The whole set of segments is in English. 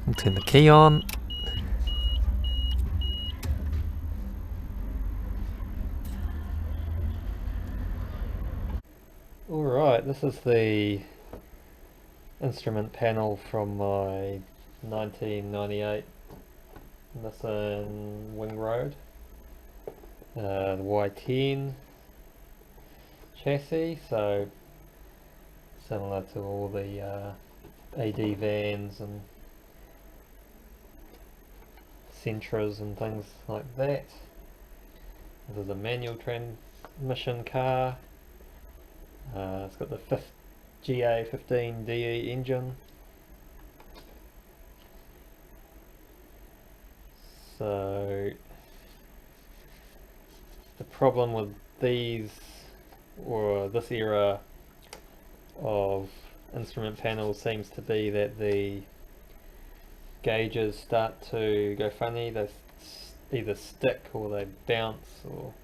We'll turn the key on. Alright, this is the instrument panel from my 1998 Nissan Wingroad, the Y10 chassis, so similar to all the AD vans and Sentras and things like that. This is a manual transmission car. It's got the GA15DE engine. So the problem with these, or this era of instrument panels, seems to be that the gauges start to go funny. They either stick or they bounce or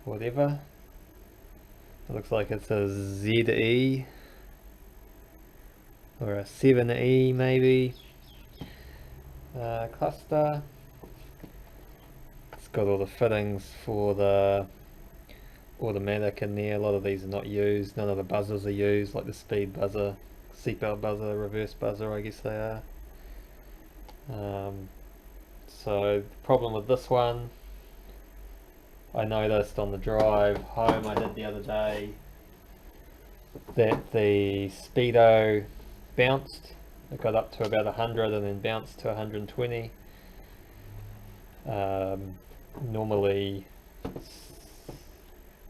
whatever. It looks like it's a ZE or a 7E maybe cluster. It's got all the fittings for the automatic in there. A lot of these are not used. None of the buzzers are used, like the speed buzzer, seatbelt buzzer, reverse buzzer, I guess they are. So the problem with this one, I noticed on the drive home I did the other day that the speedo bounced. It got up to about 100 and then bounced to 120. Normally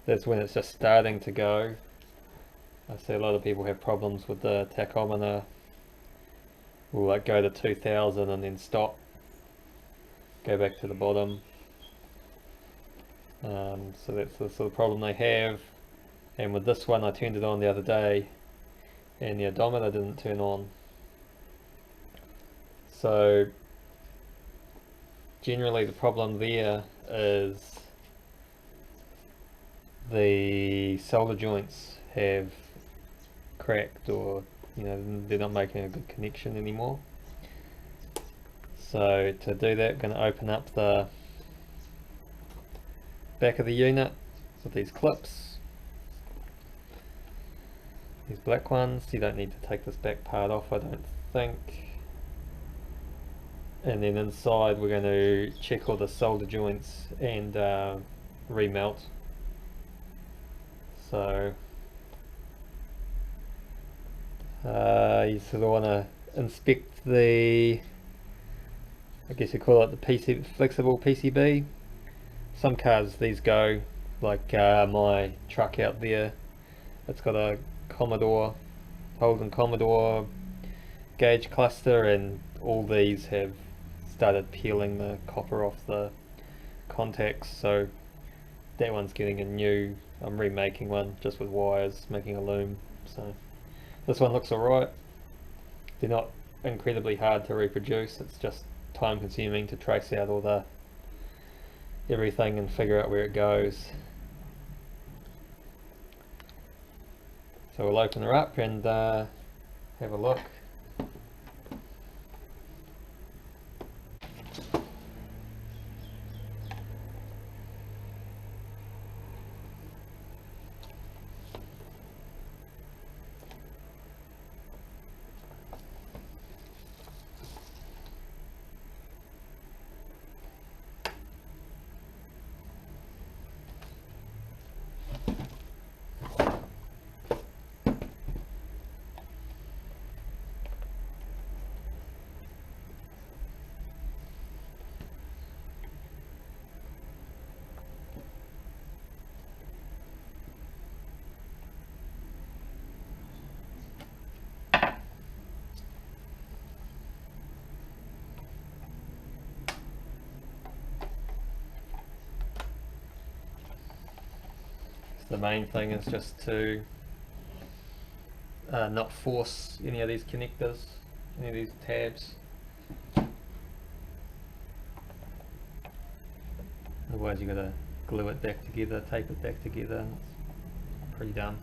that's when it's just starting to go. I see a lot of people have problems with the tachometer. Will like go to 2000 and then stop, go back to the bottom. So that's the sort of problem they have. And with this one, I turned it on the other day and the odometer didn't turn on. So generally the problem there is the solder joints have cracked, or they're not making a good connection anymore. So to do that, I'm going to open up the back of the unit with these clips, these black ones. You don't need to take this back part off, I don't think. And then inside we're going to check all the solder joints and remelt. So you sort of want to inspect the, I guess you call it the flexible PCB. Some cars these go, like my truck out there, it's got a Holden Commodore gauge cluster, and all these have started peeling the copper off the contacts, so that one's getting a new, I'm remaking one just with wires, making a loom. So this one looks alright. They're not incredibly hard to reproduce, it's just time consuming to trace out all the everything and figure out where it goes. So we'll open her up and have a look. The main thing is just to not force any of these connectors, any of these tabs. Otherwise you've got to glue it back together, tape it back together, and it's pretty dumb.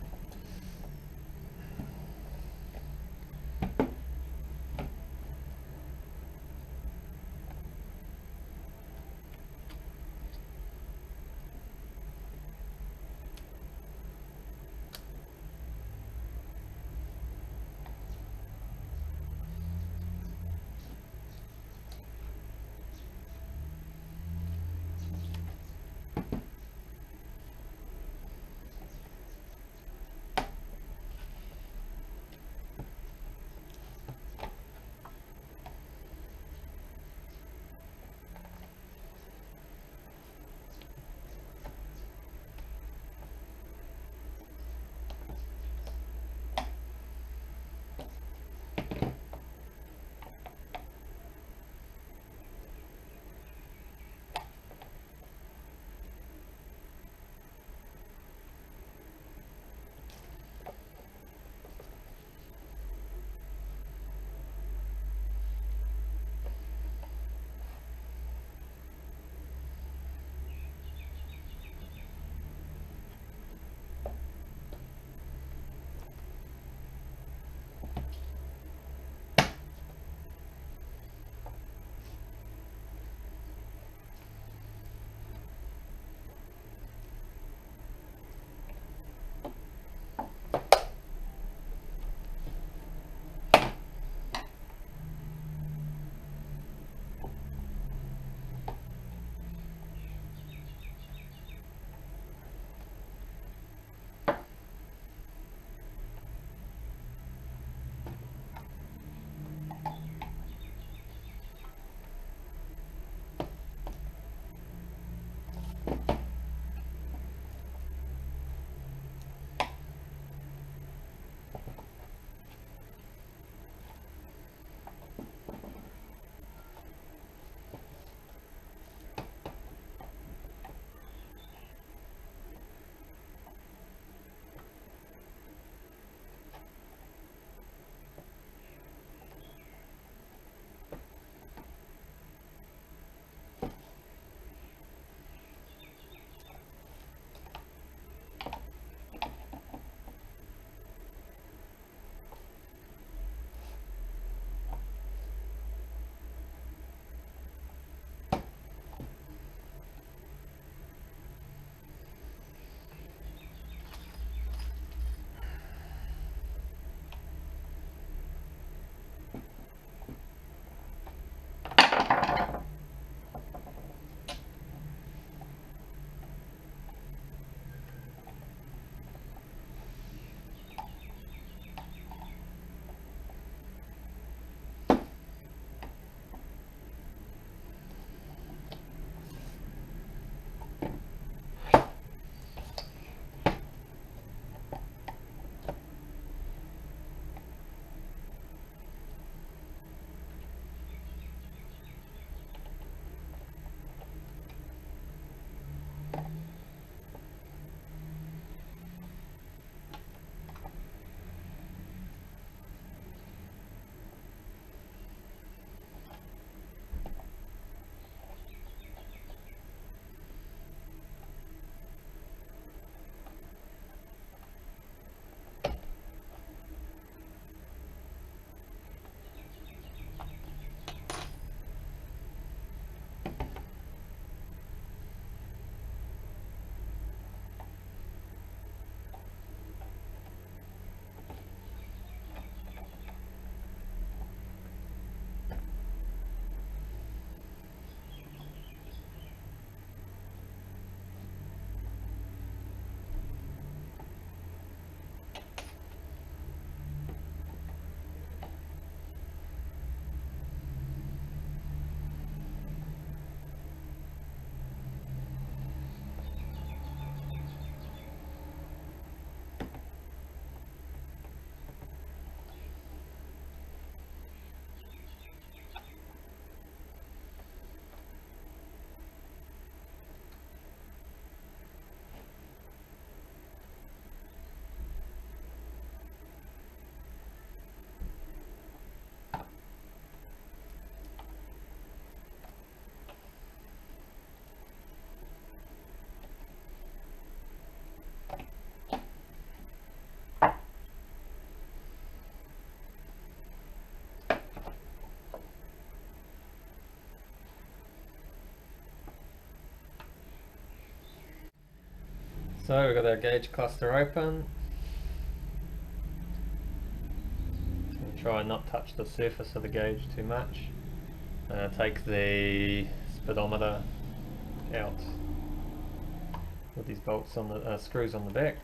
So we've got our gauge cluster open. Try and not touch the surface of the gauge too much. Take the speedometer out with these bolts on the screws on the back.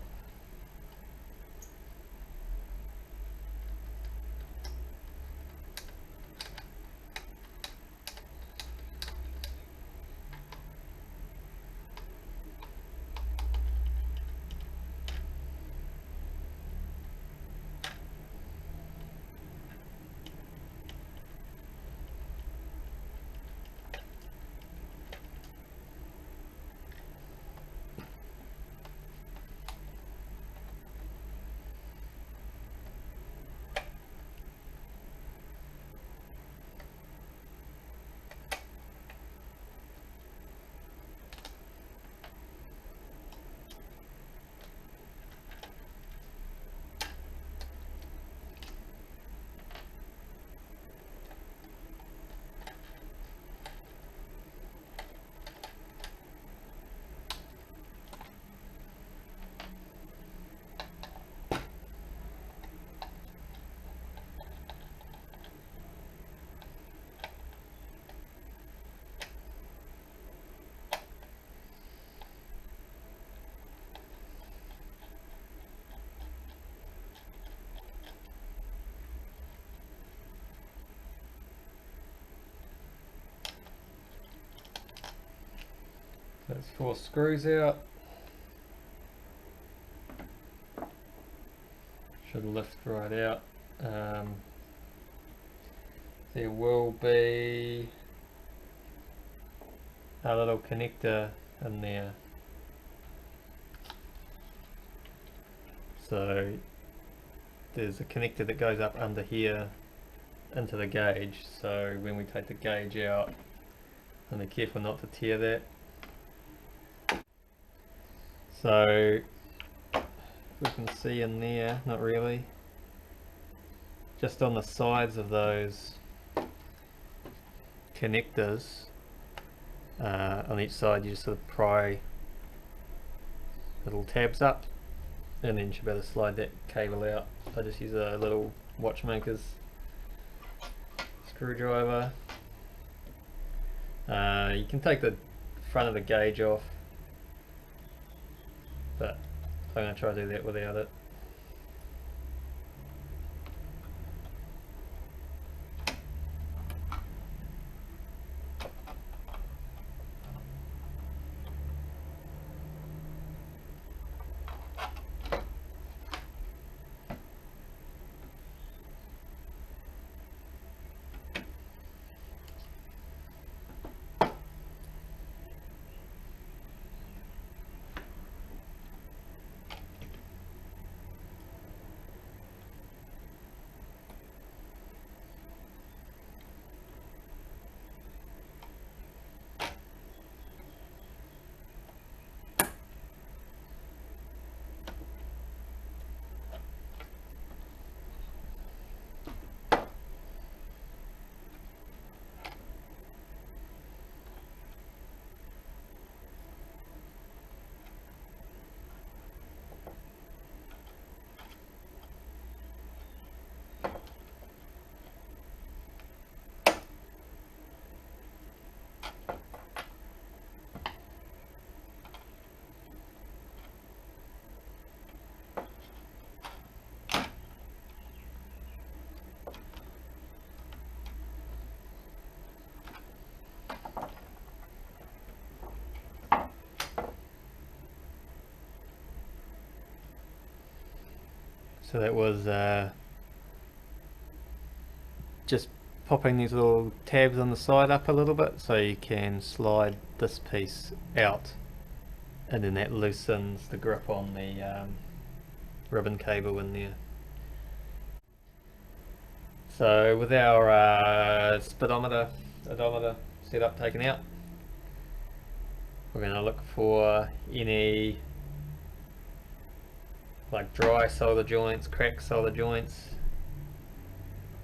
That's 4 screws out. Should lift right out. There will be a little connector in there. So there's a connector that goes up under here into the gauge. So when we take the gauge out, and be careful not to tear that. So we can see in there, not really, just on the sides of those connectors, on each side you just sort of pry little tabs up, and then you should be able to slide that cable out. I just use a little watchmaker's screwdriver. You can take the front of the gauge off, but I'm going to try to do that without it. So that was just popping these little tabs on the side up a little bit so you can slide this piece out, and then that loosens the grip on the ribbon cable in there. So with our speedometer, odometer setup taken out, we're going to look for any like dry solder joints, cracked solder joints.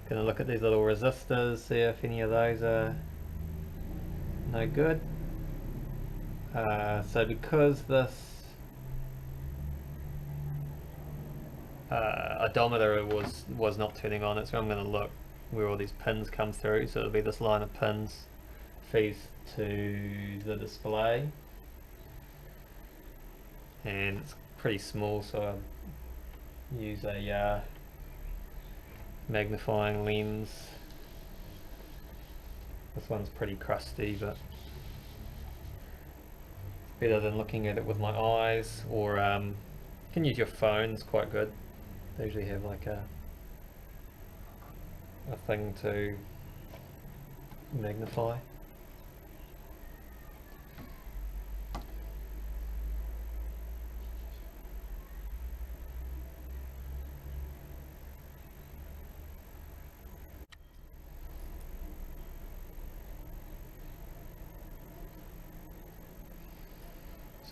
Going to look at these little resistors, see if any of those are no good. So because this odometer was not turning on. So I'm going to look where all these pins come through. So it'll be this line of pins feeds to the display, and it's pretty small, so I use a magnifying lens. This one's pretty crusty, but better than looking at it with my eyes, or you can use your phone. It's quite good. They usually have like a thing to magnify.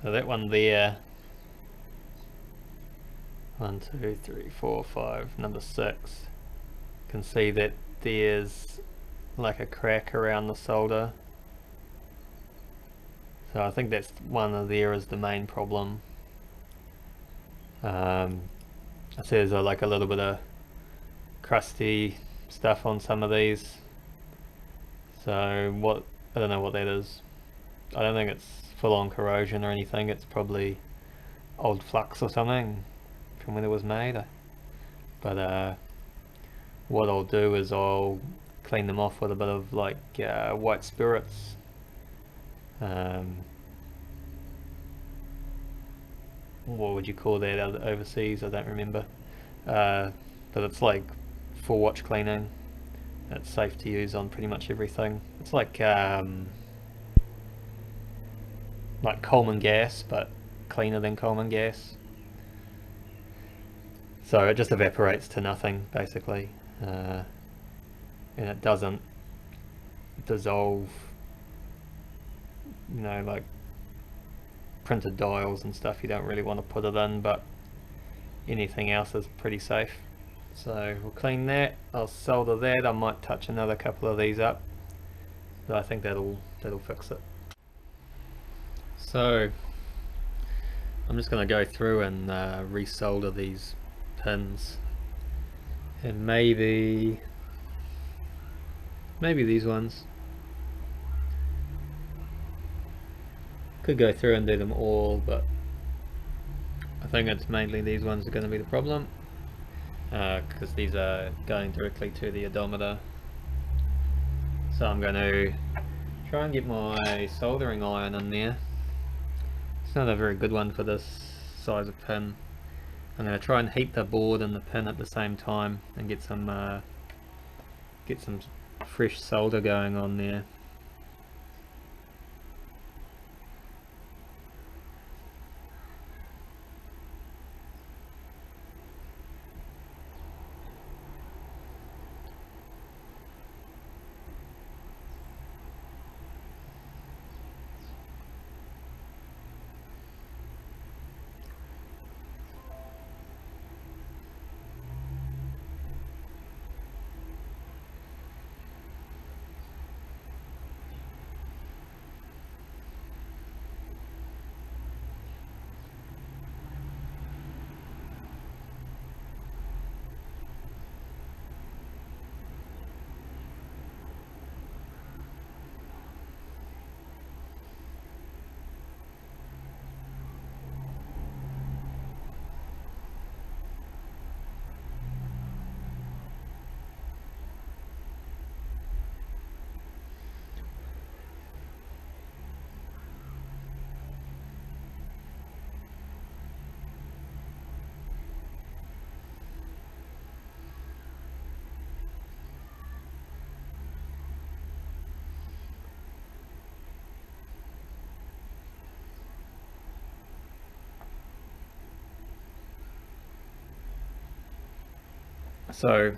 So that one there, 1, 2, 3, 4, 5, number 6, can see that there's like a crack around the solder. So I think that's one of there is the main problem. I see there's like a little bit of crusty stuff on some of these. So I don't know what that is. I don't think it's full-on corrosion or anything. It's probably old flux or something from when it was made. But what I'll do is I'll clean them off with a bit of like white spirits. What would you call that overseas? I don't remember. But it's like for watch cleaning. It's safe to use on pretty much everything. It's like Coleman gas, but cleaner than Coleman gas. So it just evaporates to nothing, basically, and it doesn't dissolve, you know, like printed dials and stuff. You don't really want to put it in, but anything else is pretty safe. So we'll clean that. I'll solder that. I might touch another couple of these up, but I think that'll fix it. So I'm just going to go through and resolder these pins, and maybe these ones. Could go through and do them all, but I think it's mainly these ones are going to be the problem, because these are going directly to the odometer. So I'm going to try and get my soldering iron in there. It's not a very good one for this size of pin. I'm going to try and heat the board and the pin at the same time and get some fresh solder going on there. So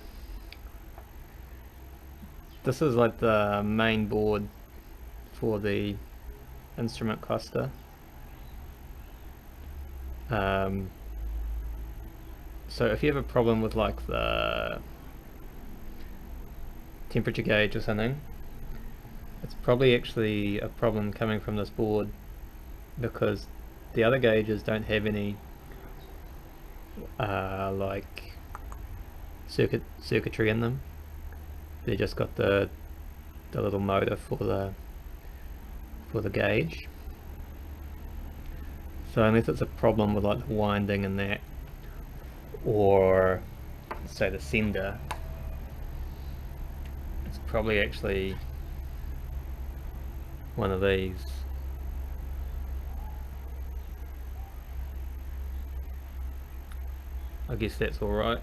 this is like the main board for the instrument cluster. So if you have a problem with like the temperature gauge or something, it's probably actually a problem coming from this board, because the other gauges don't have any like circuitry in them. They just got the little motor for the gauge. So unless it's a problem with like the winding and that, or say the sender, it's probably actually one of these. I guess that's alright.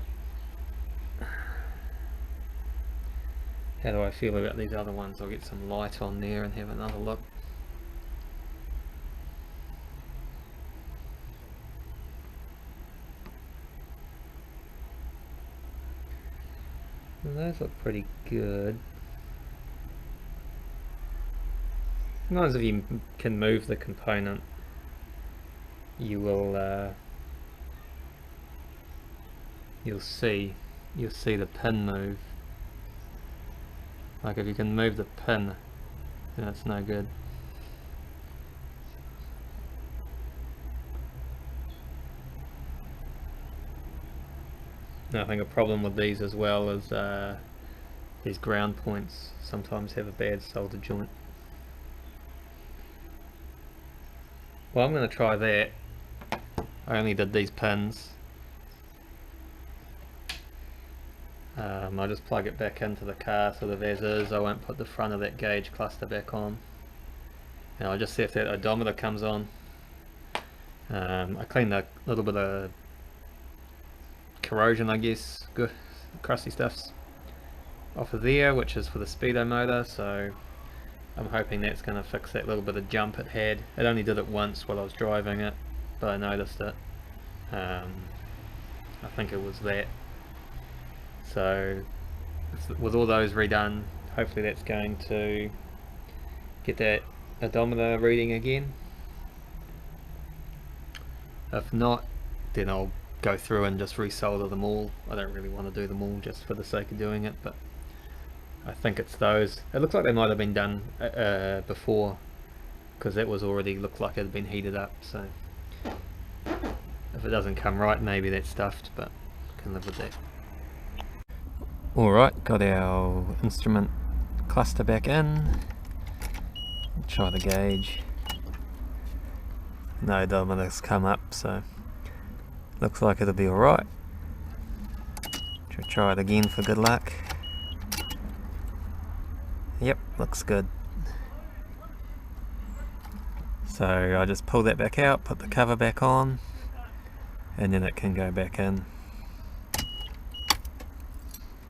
How do I feel about these other ones? I'll get some light on there and have another look. And those look pretty good. Sometimes if you can move the component, you will you'll see the pin move. Like if you can move the pin, then it's no good. Now, I think a problem with these as well is these ground points sometimes have a bad solder joint. Well, I'm going to try that. I only did these pins. I'll just plug it back into the car sort of as is. I won't put the front of that gauge cluster back on. And I'll just see if that odometer comes on. I cleaned a little bit of corrosion, I guess, good crusty stuffs off of there, which is for the speedo motor, so I'm hoping that's going to fix that little bit of jump it had. It only did it once while I was driving it, but I noticed it. I think it was that. So with all those redone, hopefully that's going to get that odometer reading again. If not, then I'll go through and just resolder them all. I don't really want to do them all just for the sake of doing it, but I think it's those. It looks like they might have been done before, because that was already looked like it had been heated up, so if it doesn't come right, maybe that's stuffed, but I can live with that. Alright, got our instrument cluster back in. Try the gauge. No odometer's come up, so looks like it'll be alright. Try it again for good luck. Yep, looks good. So I just pull that back out, put the cover back on, and then it can go back in.